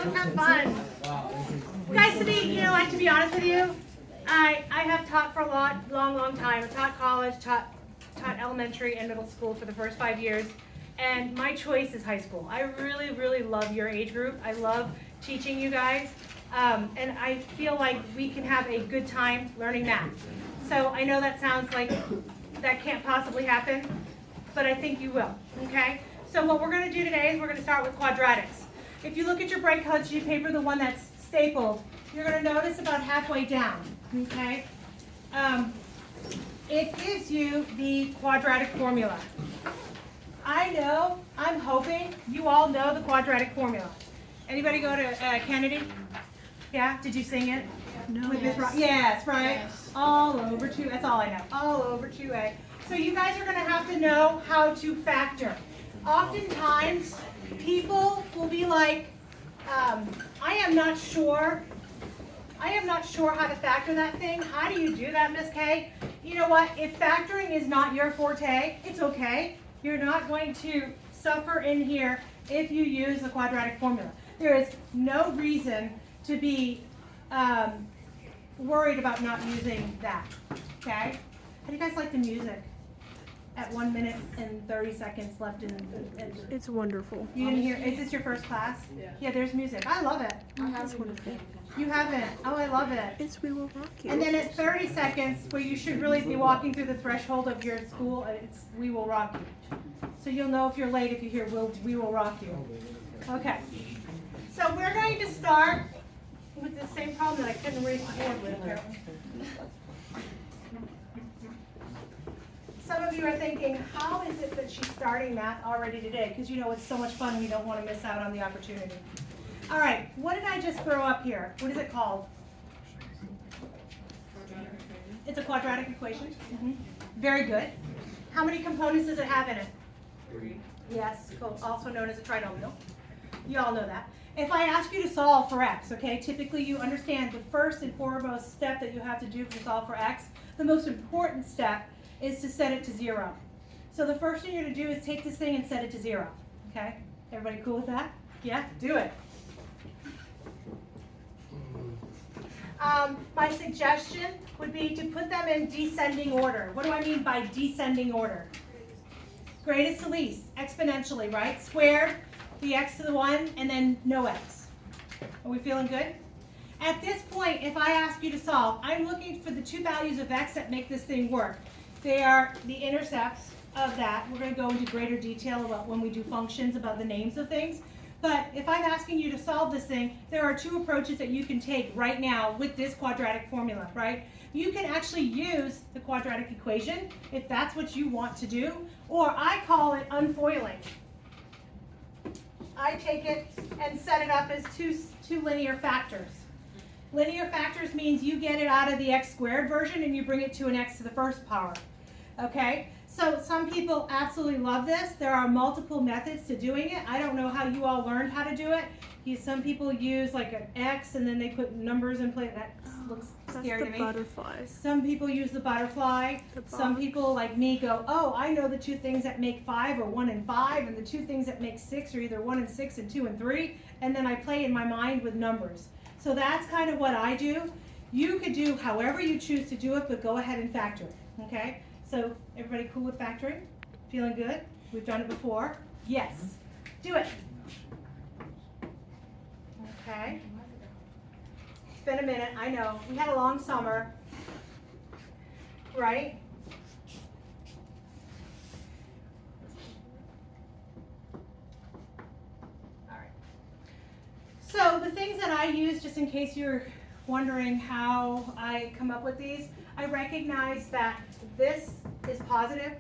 let's have fun. Guys, to be honest with you, I have taught for a long time. I taught college, taught elementary and middle school for the first 5 years, and my choice is high school. I really, really love your age group. I love teaching you guys, and I feel like we can have a good time learning math. So I know that sounds like that can't possibly happen, but I think you will, okay? So what we're going to do today is we're going to start with quadratics. If you look at your bright colored sheet of paper, the one that's stapled, you're going to notice about halfway down, okay? It gives you the quadratic formula. I'm hoping you all know the quadratic formula. Anybody go to Kennedy? Yeah, did you sing it? No. Yes, right? Yes. All over 2, that's all I know, all over 2a. So you guys are going to have to know how to factor. Oftentimes, people will be like, I am not sure how to factor that thing. How do you do that, Miss K? You know what? If factoring is not your forte, it's okay. You're not going to suffer in here if you use the quadratic formula. There is no reason to be worried about not using that, okay? How do you guys like the music? At 1 minute and 30 seconds left in. It's wonderful. You didn't hear? Is this your first class? Yeah, there's music. I love it. It's wonderful. You haven't? Oh, I love it. It's We Will Rock You. And then at 30 seconds, where you should really be walking through the threshold of your school, it's We Will Rock You. So you'll know if you're late if you hear We Will Rock You. Okay. So we're going to start with the same problem that I couldn't raise the board with here. Some of you are thinking, how is it that she's starting math already today? Because you know it's so much fun, we don't want to miss out on the opportunity. All right, what did I just throw up here? What is it called? It's a quadratic equation. Very good. How many components does it have in it? 3. Yes, also known as a trinomial. You all know that. If I ask you to solve for x, okay, typically you understand the first and foremost step that you have to do to solve for x. The most important step is to set it to 0. So the first thing you're going to do is take this thing and set it to 0. Okay? Everybody cool with that? Yeah? Do it. My suggestion would be to put them in descending order. What do I mean by descending order? Greatest to least, exponentially, right? Squared, the x to the 1, and then no x. Are we feeling good? At this point, if I ask you to solve, I'm looking for the two values of x that make this thing work. They are the intercepts of that. We're going to go into greater detail about when we do functions, about the names of things. But if I'm asking you to solve this thing, there are two approaches that you can take right now with this quadratic formula, right? You can actually use the quadratic equation if that's what you want to do, or I call it unfoiling. I take it and set it up as two linear factors. Linear factors means you get it out of the x squared version and you bring it to an x to the first power. Okay, so some people absolutely love this. There are multiple methods to doing it. I don't know how you all learned how to do it. Some people use like an X and then they put numbers in place. That looks scary to me. Butterfly. Some people use the butterfly. Some people like me go, oh, I know the two things that make 5 are 1 and 5, and the two things that make 6 are either 1 and 6 and 2 and 3, and then I play in my mind with numbers. So that's kind of what I do. You could do however you choose to do it, but go ahead and factor it, okay? So everybody cool with factoring? Feeling good? We've done it before? Yes. Do it. Okay. It's been a minute, I know. We had a long summer, right? All right. So the things that I use, just in case you're wondering how I come up with these, I recognize that this is positive.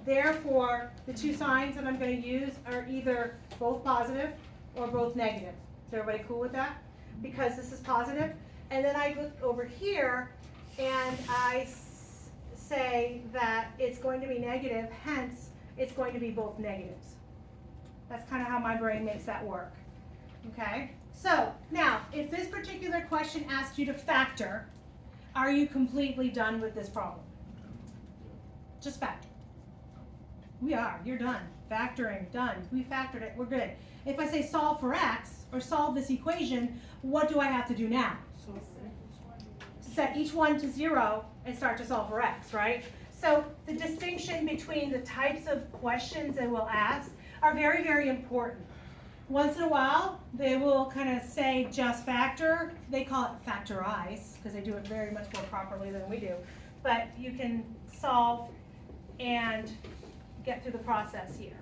Therefore, the two signs that I'm going to use are either both positive or both negative. Is everybody cool with that? Because this is positive. And then I look over here and I say that it's going to be negative, hence it's going to be both negatives. That's kind of how my brain makes that work. Okay? So, now, if this particular question asked you to factor, are you completely done with this problem? Just factor. We are. You're done. Factoring, done. We factored it. We're good. if I say solve for x, or solve this equation, what do I have to do now? Set each one to 0 and start to solve for x, right? So the distinction between the types of questions that we'll ask are very, very important. Once in a while, they will kind of say just factor. They call it factorize because they do it very much more properly than we do. But you can solve and get through the process here.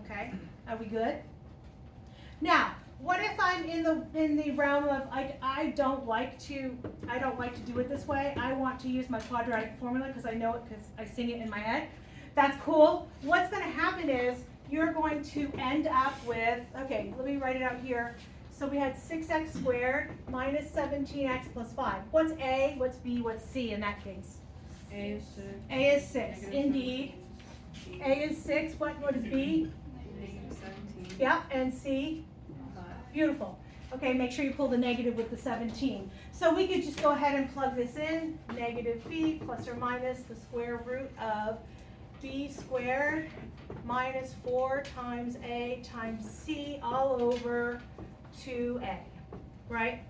Okay, are we good? Now, what if I'm in the realm of I don't like to do it this way. I want to use my quadratic formula because I know it because I sing it in my head. That's cool. What's going to happen is you're going to end up with, okay, let me write it out here. So we had 6x squared minus 17x plus 5. What's A, what's B, what's C in that case? A is 6. A is 6, indeed. A is 6, what is B? Negative 17. Yeah, and C? Beautiful. Okay, make sure you pull the negative with the 17. So we could just go ahead and plug this in. Negative b plus or minus the square root of b squared minus 4 times a times c all over 2a, right?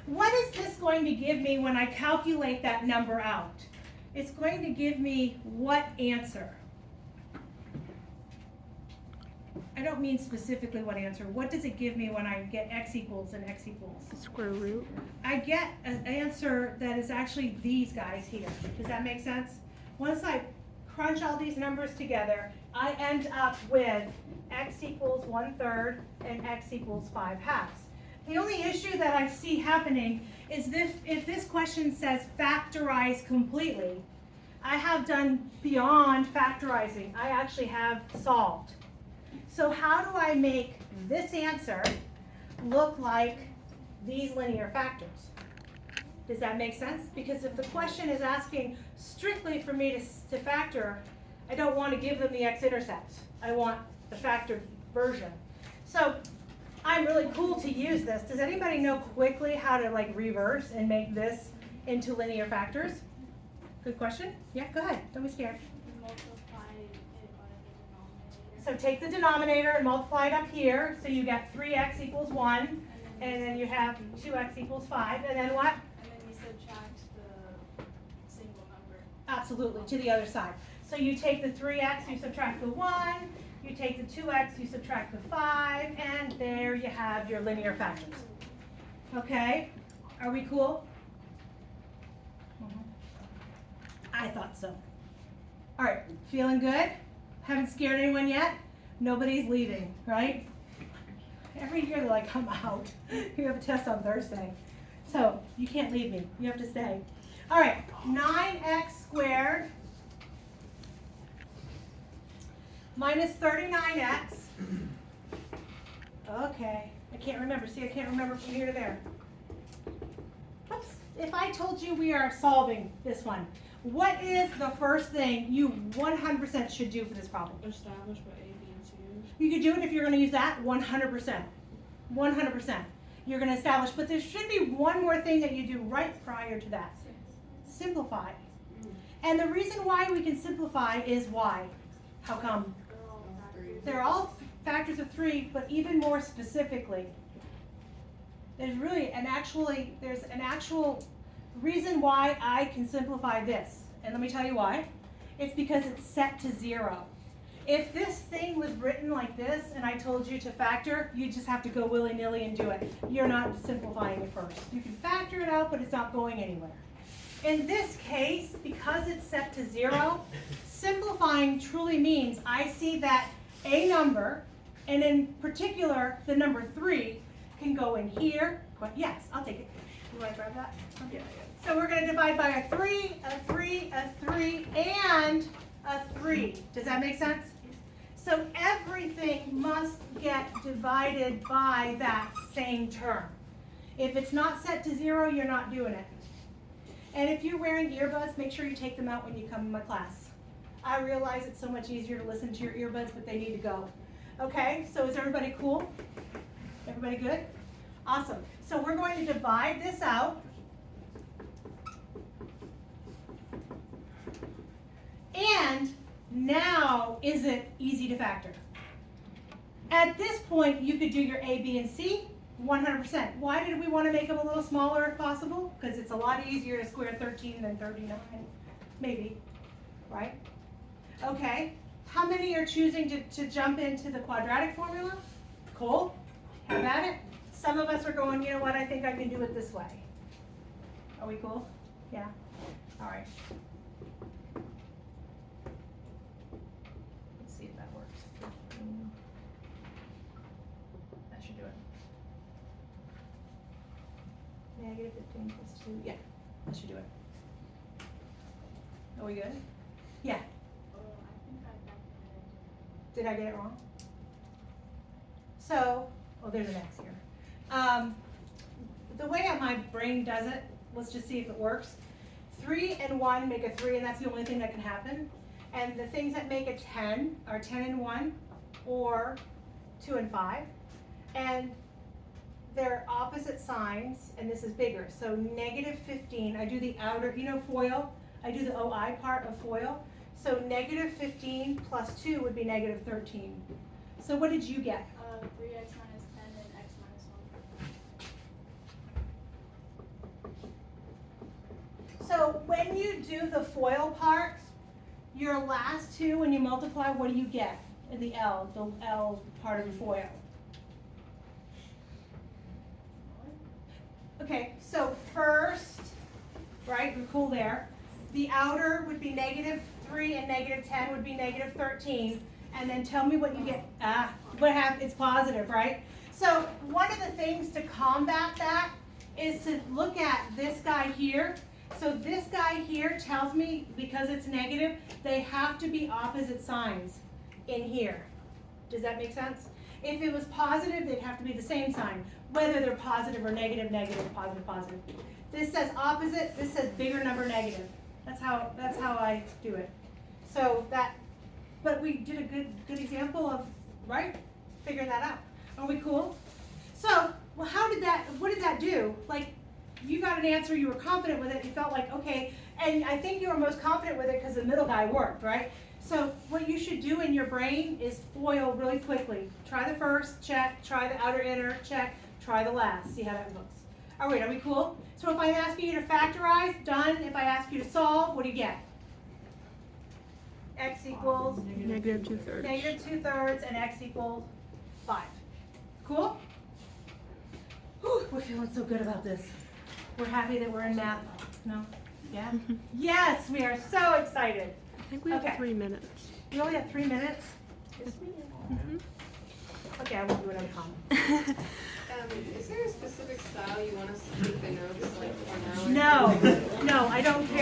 What is this going to give me when I calculate that number out? It's going to give me what answer? I don't mean specifically what answer. What does it give me when I get x equals and x equals? Square root. I get an answer that is actually these guys here. Does that make sense? Once I crunch all these numbers together, I end up with x equals 1/3 and x equals 5/2. The only issue that I see happening is this: if this question says factorize completely, I have done beyond factorizing. I actually have solved. So how do I make this answer look like these linear factors? Does that make sense? Because if the question is asking strictly for me to factor, I don't want to give them the x-intercepts. I want the factored version. So I'm really cool to use this. Does anybody know quickly how to like reverse and make this into linear factors? Good question. Yeah, go ahead. Don't be scared. So take the denominator and multiply it up here. So you get 3x equals 1. And then you have 2x equals 5. And then what? And then you subtract the single number. Absolutely, to the other side. So you take the 3x, you subtract the 1. You take the 2x, you subtract the 5. And there you have your linear factors. Okay? Are we cool? I thought so. All right, feeling good? Haven't scared anyone yet? Nobody's leaving, right? Every year they're like, I'm out. You have a test on Thursday. So you can't leave me. You have to stay. All right, 9x squared minus 39x. Okay, I can't remember. See, I can't remember from here to there. Oops. If I told you we are solving this one, what is the first thing you 100% should do for this problem? Establish what A, B, and C is. You could do it if you're going to use that 100%. 100%. You're going to establish, but there should be one more thing that you do right prior to that. Simplify. And the reason why we can simplify is why? How come? They're all factors of 3, but even more specifically, there's an actual reason why I can simplify this. And let me tell you why. It's because it's set to 0. If this thing was written like this and I told you to factor, you just have to go willy-nilly and do it. You're not simplifying it first. You can factor it out, but it's not going anywhere. In this case, because it's set to 0, simplifying truly means I see that a number, and in particular, the number 3, can go in here. Yes, I'll take it. You want to grab that? Yeah. So we're going to divide by a 3, a 3, a 3, and a 3. Does that make sense? So everything must get divided by that same term. If it's not set to 0, you're not doing it. And if you're wearing earbuds, make sure you take them out when you come to my class. I realize it's so much easier to listen to your earbuds, but they need to go. Okay, so is everybody cool? Everybody good? Awesome. So we're going to divide this out. And now is it easy to factor? At this point, you could do your A, B, and C 100%. Why did we want to make them a little smaller if possible? Because it's a lot easier to square 13 than 39, maybe, right? Okay, how many are choosing to jump into the quadratic formula? Cool, have at it. Some of us are going, you know what, I think I can do it this way. Are we cool? Yeah, all right. Let's see if that works. That should do it. Negative 15 plus 2, yeah, that should do it. Are we good? Yeah, Oh, I think I calculated it. did I get it wrong? So, oh, there's an X here. The way that my brain does it, let's just see if it works. 3 and 1 make a 3, and that's the only thing that can happen. And the things that make a 10 are 10 and 1, or 2 and 5. And they're opposite signs, and this is bigger. So negative 15, I do the outer, you know FOIL? I do the OI part of FOIL. So negative 15 plus 2 would be negative 13. So what did you get? 3x minus 10 and x minus 1. So when you do the FOIL part, your last two, when you multiply, what do you get in the L part of the FOIL? Okay, so first, right, we're cool there. The outer would be negative 3 and negative 10 would be negative 13. And then tell me what you get. What happens? It's positive, right? So one of the things to combat that is to look at this guy here. So this guy here tells me, because it's negative, they have to be opposite signs in here. Does that make sense? If it was positive, they'd have to be the same sign, whether they're positive or negative, negative, positive, positive. This says opposite, this says bigger number negative. That's how I do it. So that, but we did a good example of, right, figuring that out. Are we cool? So, well, what did that do? Like, you got an answer, you were confident with it, you felt like, okay, and I think you were most confident with it because the middle guy worked, right? So what you should do in your brain is FOIL really quickly. Try the first, check, try the outer inner, check, try the last, see how that looks. All right, are we cool? So if I'm asking you to factorize, done. If I ask you to solve, what do you get? X equals Negative 2/3. negative 2/3 and x equals 5. Cool? Whew, we're feeling so good about this. We're happy that we're in math. No? Yeah? Yes, we are so excited. I think we have Okay. 3 minutes. We only have 3 minutes? Mhm. Okay, I won't do it on common. Is there a specific style you want us to take the notes like for now? No, I don't care.